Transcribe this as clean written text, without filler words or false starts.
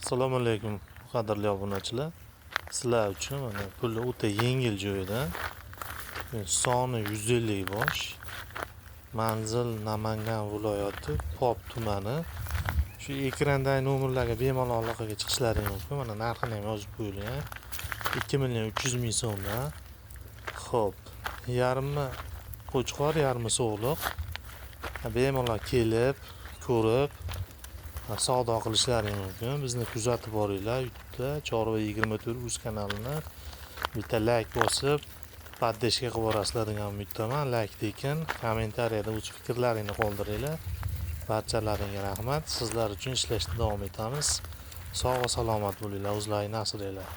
Assalomu alaykum qadrli obunachilar. Sizlar uchun mana puli o'ta yengil joyda. Soni 150 bosh. Manzil Namangan viloyati Pop tumani. Shu ekrandagi nomerlarga bemalol aloqaga chiqishlaring mumkin. Mana narxini ham yozib qo'yilgan. 2.300.000 so'mdan. Xo'p, yarmi qo'chqor, yarmi so'g'liq. Bemalol kelib, ko'rib savdo qilishlaring mumkin. Bizni kuzatib boringlar. YouTube'da Chorva 24 kanalini bitta like bosib, poddeshka qilib borasizlar degan umiddaman. Like tekin, kommentariyada o'z fikrlaringni qoldiringlar. Barchalaringga rahmat. Sizlar uchun ishlashda davom etamiz. Sog' va salomat bo'linglar. O'zlaringni asranglar.